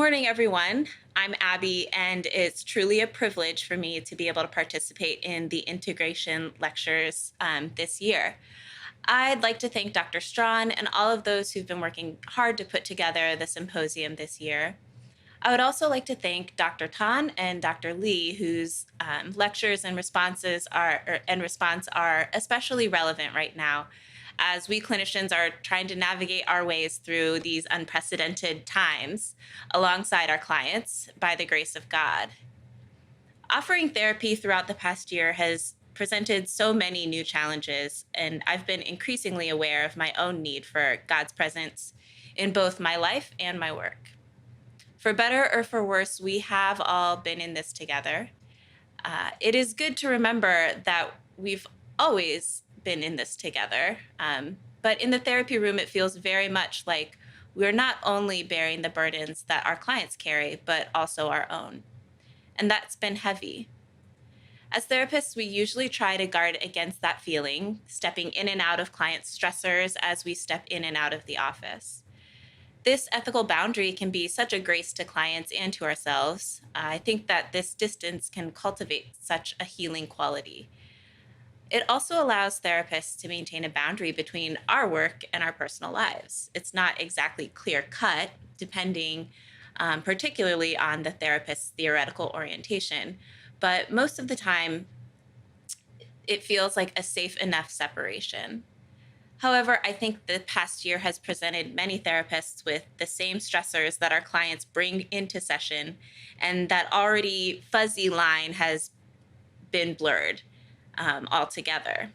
morning, everyone. I'm Abby, and it's truly a privilege for me to be able to participate in the integration lectures this year. I'd like to thank Dr. Strawn and all of those who've been working hard to put together the symposium this year. I would also like to thank Dr. Tan and Dr. Lee, whose lectures and response are especially relevant right now, as we clinicians are trying to navigate our ways through these unprecedented times alongside our clients by the grace of God. Offering therapy throughout the past year has presented so many new challenges, and I've been increasingly aware of my own need for God's presence in both my life and my work. For better or for worse, we have all been in this together. It is good to remember that we've always been in this together. But in the therapy room, it feels very much like we're not only bearing the burdens that our clients carry, but also our own. And that's been heavy. As therapists, we usually try to guard against that feeling, stepping in and out of clients' stressors as we step in and out of the office. This ethical boundary can be such a grace to clients and to ourselves. I think that this distance can cultivate such a healing quality. It also allows therapists to maintain a boundary between our work and our personal lives. It's not exactly clear cut, depending particularly on the therapist's theoretical orientation, but most of the time, it feels like a safe enough separation. However, I think the past year has presented many therapists with the same stressors that our clients bring into session, and that already fuzzy line has been blurred altogether.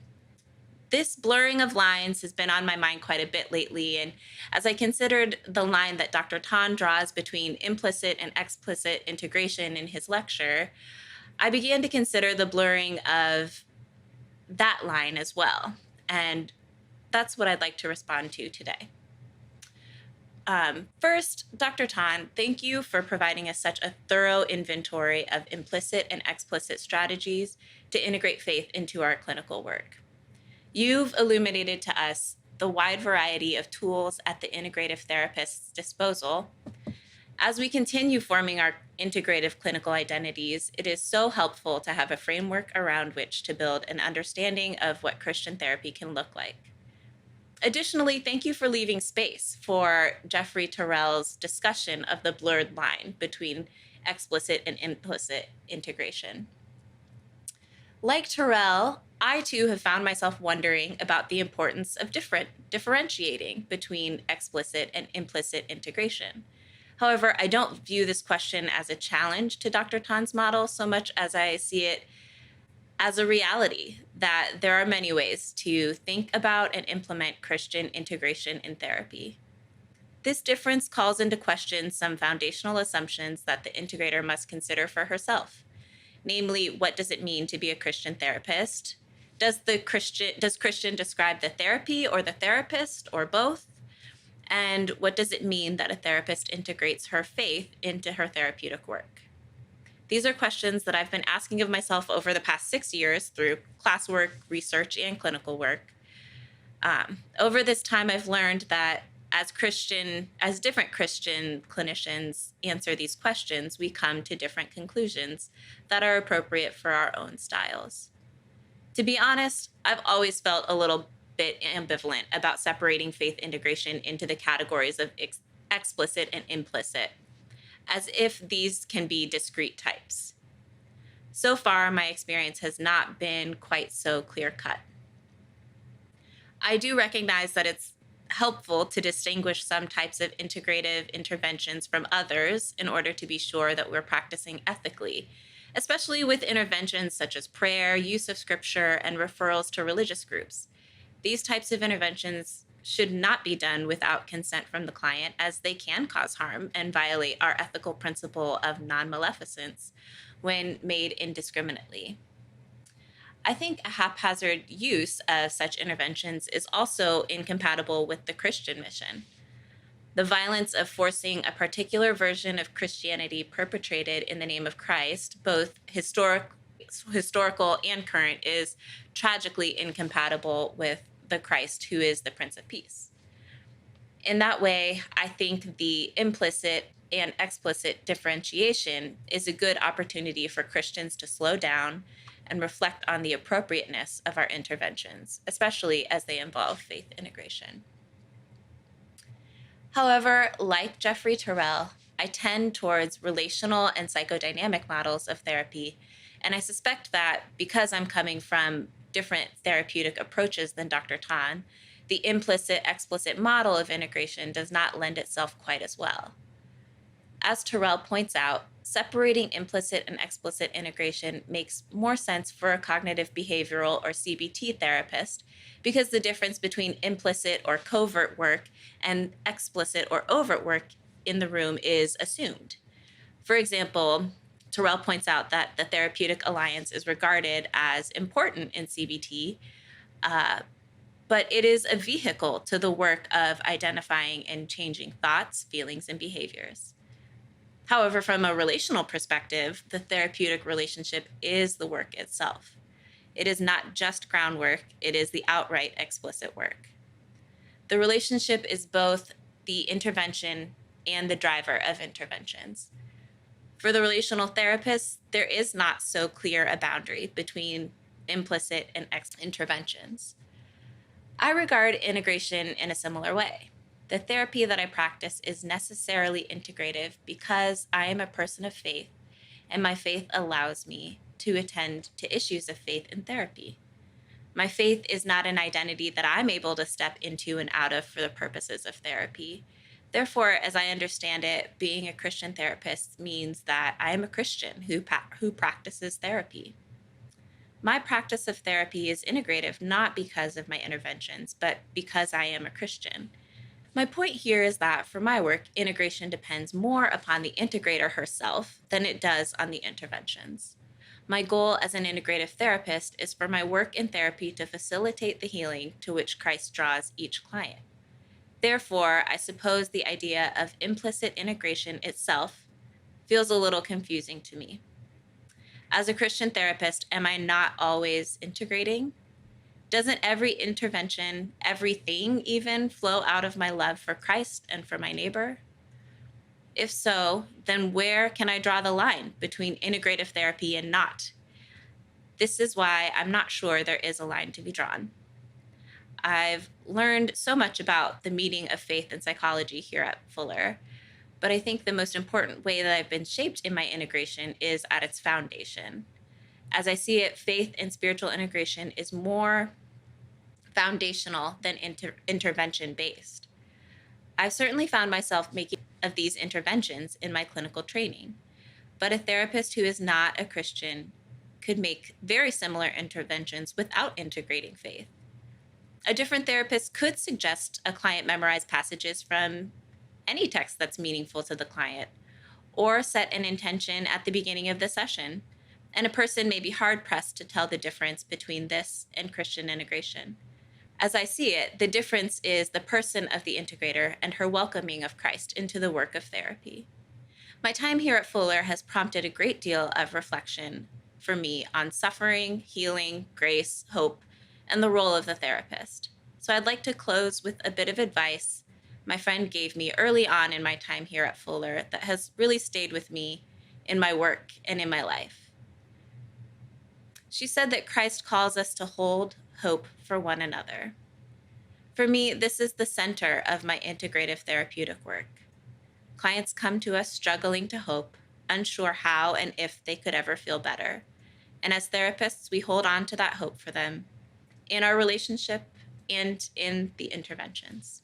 This blurring of lines has been on my mind quite a bit lately, and as I considered the line that Dr. Tan draws between implicit and explicit integration in his lecture, I began to consider the blurring of that line as well. And that's what I'd like to respond to today. First, Dr. Tan, thank you for providing us such a thorough inventory of implicit and explicit strategies to integrate faith into our clinical work. You've illuminated to us the wide variety of tools at the integrative therapist's disposal. As we continue forming our integrative clinical identities, it is so helpful to have a framework around which to build an understanding of what Christian therapy can look like. Additionally, thank you for leaving space for Jeffrey Terrell's discussion of the blurred line between explicit and implicit integration. Like Terrell, I too have found myself wondering about the importance of differentiating between explicit and implicit integration. However, I don't view this question as a challenge to Dr. Tan's model so much as I see it as a reality that there are many ways to think about and implement Christian integration in therapy. This difference calls into question some foundational assumptions that the integrator must consider for herself. Namely, what does it mean to be a Christian therapist? Does Christian describe the therapy or the therapist or both? And what does it mean that a therapist integrates her faith into her therapeutic work? These are questions that I've been asking of myself over the past 6 years through classwork, research, and clinical work. Over this time, I've learned that as different Christian clinicians answer these questions, we come to different conclusions that are appropriate for our own styles. To be honest, I've always felt a little bit ambivalent about separating faith integration into the categories of explicit and implicit, as if these can be discrete types. So far, my experience has not been quite so clear-cut. I do recognize that it's helpful to distinguish some types of integrative interventions from others in order to be sure that we're practicing ethically, especially with interventions such as prayer, use of scripture, and referrals to religious groups. These types of interventions should not be done without consent from the client, as they can cause harm and violate our ethical principle of non-maleficence when made indiscriminately. I think a haphazard use of such interventions is also incompatible with the Christian mission. The violence of forcing a particular version of Christianity perpetrated in the name of Christ, both historical and current, is tragically incompatible with the Christ who is the Prince of Peace. In that way, I think the implicit and explicit differentiation is a good opportunity for Christians to slow down and reflect on the appropriateness of our interventions, especially as they involve faith integration. However, like Jeffrey Terrell, I tend towards relational and psychodynamic models of therapy, and I suspect that because I'm coming from different therapeutic approaches than Dr. Tan, the implicit explicit model of integration does not lend itself quite as well. As Terrell points out, separating implicit and explicit integration makes more sense for a cognitive behavioral or CBT therapist because the difference between implicit or covert work and explicit or overt work in the room is assumed. For example, Terrell points out that the therapeutic alliance is regarded as important in CBT, but it is a vehicle to the work of identifying and changing thoughts, feelings, and behaviors. However, from a relational perspective, the therapeutic relationship is the work itself. It is not just groundwork, it is the outright explicit work. The relationship is both the intervention and the driver of interventions. For the relational therapist, there is not so clear a boundary between implicit and interventions. I regard integration in a similar way. The therapy that I practice is necessarily integrative because I am a person of faith, and my faith allows me to attend to issues of faith in therapy. My faith is not an identity that I'm able to step into and out of for the purposes of therapy. Therefore, as I understand it, being a Christian therapist means that I am a Christian who practices therapy. My practice of therapy is integrative not because of my interventions, but because I am a Christian. My point here is that for my work, integration depends more upon the integrator herself than it does on the interventions. My goal as an integrative therapist is for my work in therapy to facilitate the healing to which Christ draws each client. Therefore, I suppose the idea of implicit integration itself feels a little confusing to me. As a Christian therapist, am I not always integrating? Doesn't every intervention, everything even, flow out of my love for Christ and for my neighbor? If so, then where can I draw the line between integrative therapy and not? This is why I'm not sure there is a line to be drawn. I've learned so much about the meaning of faith and psychology here at Fuller, but I think the most important way that I've been shaped in my integration is at its foundation. As I see it, faith and spiritual integration is more foundational than intervention based. I've certainly found myself making of these interventions in my clinical training, but a therapist who is not a Christian could make very similar interventions without integrating faith. A different therapist could suggest a client memorize passages from any text that's meaningful to the client, or set an intention at the beginning of the session, and a person may be hard-pressed to tell the difference between this and Christian integration. As I see it, the difference is the person of the integrator and her welcoming of Christ into the work of therapy. My time here at Fuller has prompted a great deal of reflection for me on suffering, healing, grace, hope, and the role of the therapist. So I'd like to close with a bit of advice my friend gave me early on in my time here at Fuller that has really stayed with me in my work and in my life. She said that Christ calls us to hold hope for one another. For me, this is the center of my integrative therapeutic work. Clients come to us struggling to hope, unsure how and if they could ever feel better. And as therapists, we hold on to that hope for them in our relationship and in the interventions.